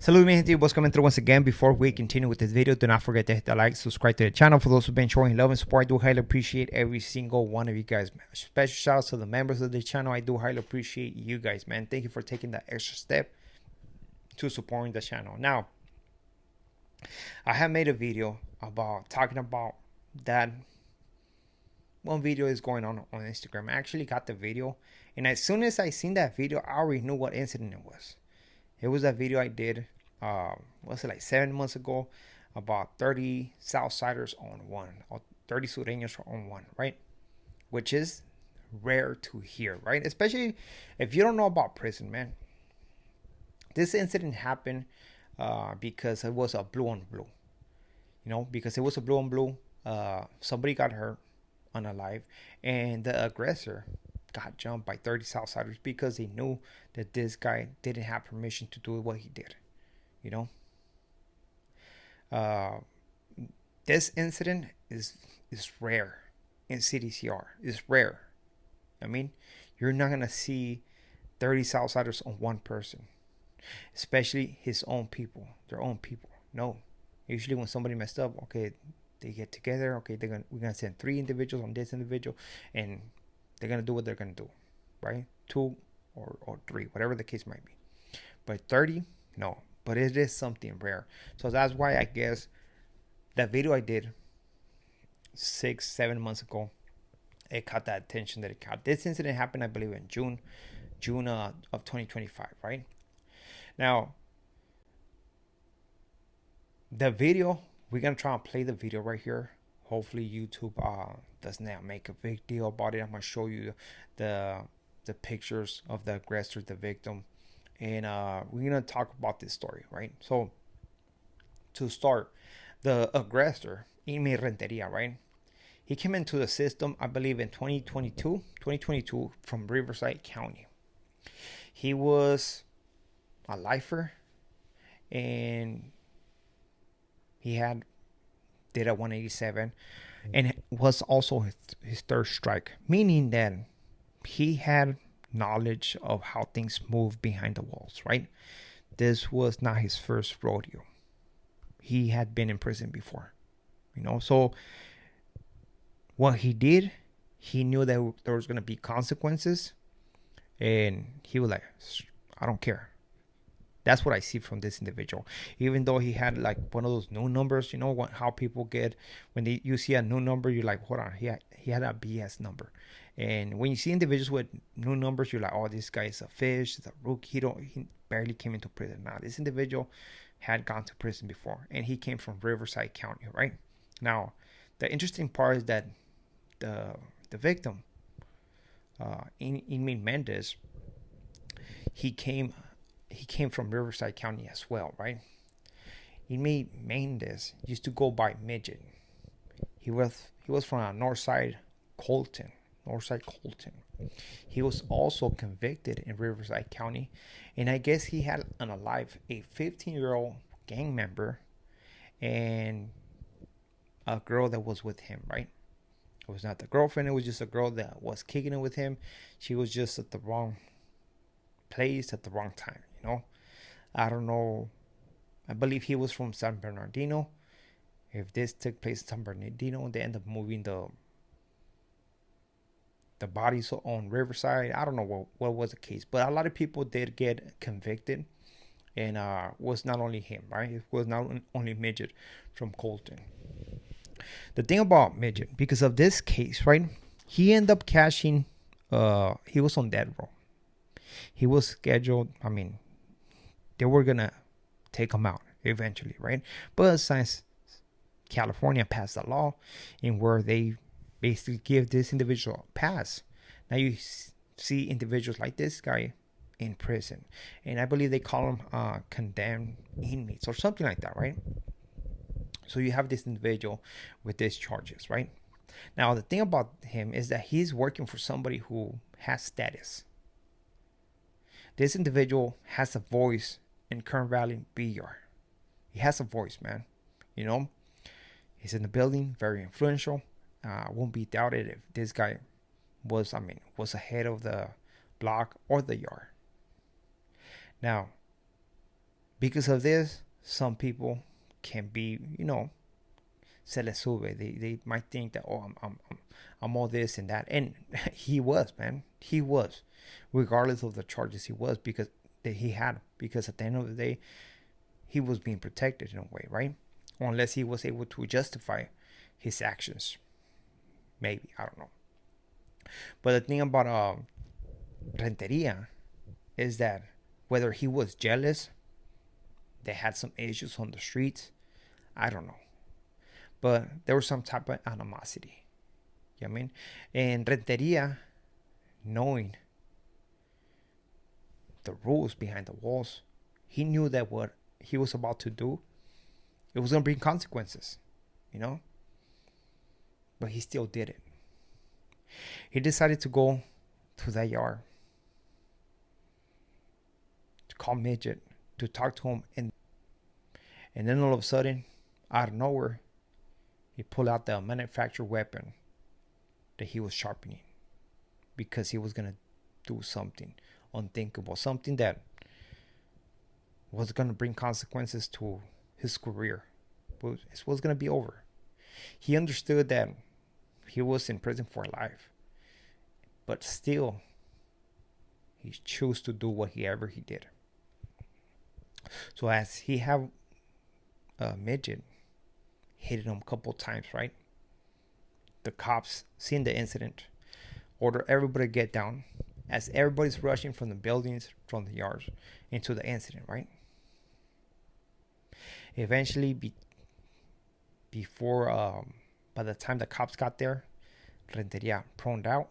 Salud mi gente, what's coming through once again. Before we continue with this video, do not forget to hit the like, subscribe to the channel. For those who've been showing love and support, I do highly appreciate every single one of you guys. Special shout outs to the members of the channel. I do highly appreciate you guys, man. Thank you for taking that extra step to supporting the channel. Now, I have made a video about talking about that one video is going on Instagram. I actually got the video, and as soon as I seen that video, I already knew what incident it was. It was a video I did, was it like 7 months ago, about 30 Southsiders on one, or 30 Sureños on one, right? Which is rare to hear, right? Especially if you don't know about prison, man. This incident happened because it was a blue on blue. You know, because it was a blue on blue, somebody got hurt unalive, and the aggressor got jumped by 30 Southsiders because they knew that this guy didn't have permission to do what he did. You know, this incident is rare in Cdcr. It's rare. I mean, you're not gonna see 30 Southsiders on one person, especially his own people, their own people. No, usually when somebody messed up, okay, they get together. Okay, we're gonna send 3 individuals on this individual, and they're gonna do what they're gonna do, right? 2 or 3, whatever the case might be. But 30, no. But it is something rare. So that's why I guess that video I did 6-7 months ago, it caught that attention that it caught. This incident happened, I believe, in June of 2025, right? Now, the video, we're gonna try and play the video right here. Hopefully YouTube does not make a big deal about it. I'm gonna show you the pictures of the aggressor, the victim, and we're gonna talk about this story, right? So to start, the aggressor, Amy Renteria, right? He came into the system, I believe, in 2022 from Riverside County. He was a lifer, and he did a 187, and it was also his third strike, meaning that he had knowledge of how things move behind the walls, right? This was not his first rodeo. He had been in prison before, you know. So what he did, he knew that there was going to be consequences, and he was like, I don't care. That's what I see from this individual. Even though he had like one of those new numbers, you know how people get when you see a new number, you're like, hold on, he had a BS number. And when you see individuals with new numbers, you're like, oh, this guy is a fish, he's a rookie. He barely came into prison. Now, this individual had gone to prison before, and he came from Riverside County, right? Now, the interesting part is that the victim, Inmin Mendez, he came from Riverside County as well, right? Inmin Mendez used to go by Midget. He was from Northside Colton. He was also convicted in Riverside County, and I guess he had unalive a 15-year-old gang member and a girl that was with him, right? It was not the girlfriend, it was just a girl that was kicking it with him. She was just at the wrong place at the wrong time, you know. I don't know. I believe he was from San Bernardino. If this took place in San Bernardino, they end up moving the bodies on Riverside. I don't know what was the case, but a lot of people did get convicted, and was not only him, right? It was not only Midget from Colton. The thing about Midget, because of this case, right? He ended up cashing. He was on death row. He was scheduled. I mean, they were gonna take him out eventually, right? But since California passed a law in where they basically give this individual a pass, now you see individuals like this guy in prison, and I believe they call them condemned inmates or something like that, right? So you have this individual with these charges, right? Now the thing about him is that he's working for somebody who has status. This individual has a voice in Kern Valley BR. He has a voice, man. You know, he's in the building, very influential. Won't be doubted if this guy was ahead of the block or the yard. Now, Because of this, some people can be, se les sube. They might think that, oh, I'm all this and that. And he was, man. He was. Regardless of the charges, he was, because that he had. Because at the end of the day, he was being protected in a way, right? Unless he was able to justify his actions. Maybe. I don't know. But the thing about Renteria is that whether he was jealous, they had some issues on the streets, I don't know. But there was some type of animosity. You know what I mean? And Renteria, knowing the rules behind the walls, he knew that what he was about to do, it was going to bring consequences, But he still did it. He decided to go to that yard, to call Midget, to talk to him, and then all of a sudden, out of nowhere, he pulled out the manufactured weapon that he was sharpening, because he was going to do something unthinkable, something that was going to bring consequences to his career. It was going to be over. He understood that he was in prison for life, but still, he chose to do whatever he did. So as he have Midget hit him a couple times, right? The cops, seeing the incident, order everybody to get down, as everybody's rushing from the buildings, from the yards, into the incident, right? Eventually, by the time the cops got there, Renteria proned out,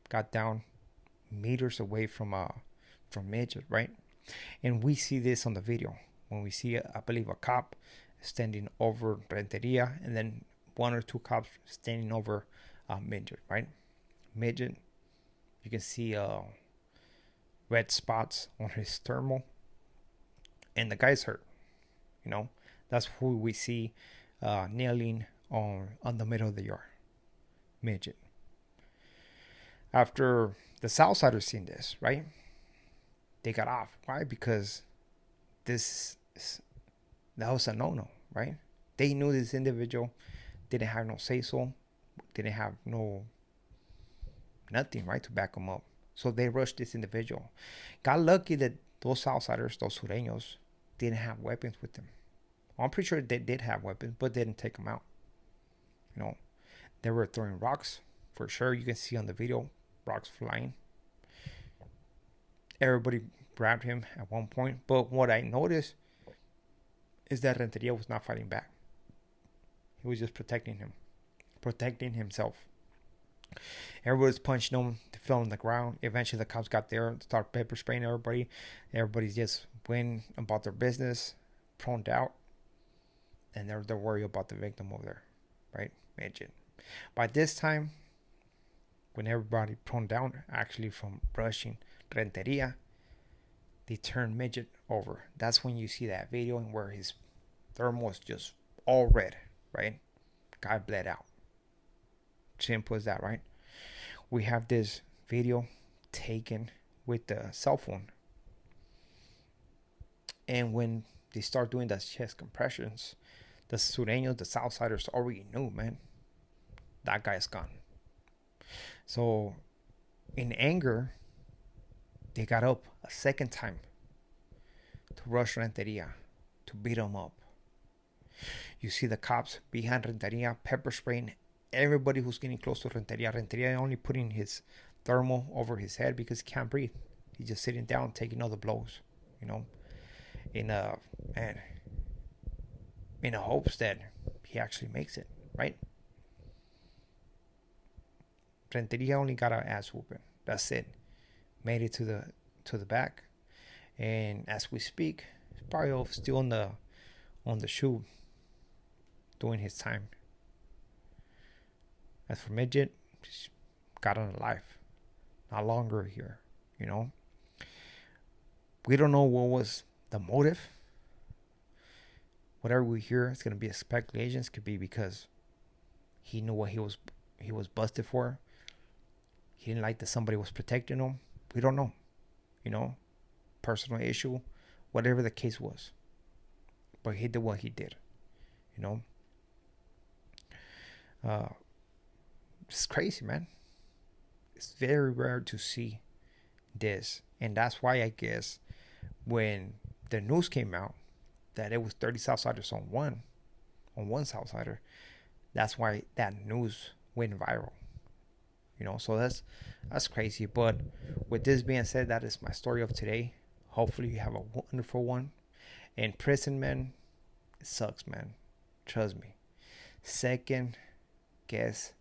got down meters away from Midget, right? And we see this on the video when we see, I believe, a cop standing over Renteria, and then one or two cops standing over Midget, right? Midget, you can see red spots on his thermal, and the guy's hurt. That's who we see kneeling on the middle of the yard, Midget. After the Southsiders seen this, right, they got off. Why? Because that was a no-no, right? They knew this individual didn't have no say-so, didn't have nothing, right, to back him up. So they rushed this individual. Got lucky that those Southsiders, those Sureños, didn't have weapons with them. I'm pretty sure they did have weapons, but they didn't take them out. They were throwing rocks, for sure. You can see on the video, rocks flying. Everybody grabbed him at one point. But what I noticed is that Renteria was not fighting back. He was just protecting himself. Everybody's punching him. They fell on the ground. Eventually, the cops got there, started pepper spraying everybody. Everybody's just went about their business, proned out, and they're worried about the victim over there, right? Midget. By this time, when everybody proned down, actually from rushing Renteria, they turned Midget over. That's when you see that video and where his thermal was just all red, right? Guy bled out. Simple as that, right? We have this video taken with the cell phone, and when they start doing the chest compressions, the Sureños, the Southsiders already knew, man, that guy's gone. So in anger, they got up a second time to rush Renteria, to beat him up. You see the cops behind Renteria pepper spraying everybody who's getting close to Renteria. Renteria only putting his thermal over his head because he can't breathe. He's just sitting down taking all the blows, in hopes that he actually makes it, right? Renteria only got an ass whooping. That's it. Made it to the back, and as we speak, he's probably still on the shoe, doing his time. As for Midget, he's got on life, not longer here. We don't know what was the motive. Whatever we hear, it's gonna be a speculation. It could be because he knew what he was busted for. He didn't like that somebody was protecting him. We don't know. Personal issue, whatever the case was. But he did what he did, you know. It's crazy, man. It's very rare to see this, and that's why I guess when the news came out that it was 30 Southsiders on one Southsider, that's why that news went viral. You know, so that's crazy. But with this being said, that is my story of today. Hopefully you have a wonderful one. In prison, man, it sucks, man. Trust me. Second, guess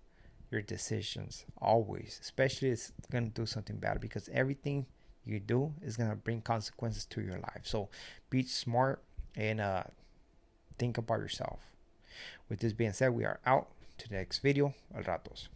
your decisions always, especially if it's gonna do something bad, because everything you do is gonna bring consequences to your life. So be smart and think about yourself. With this being said, we are out to the next video. Al ratos.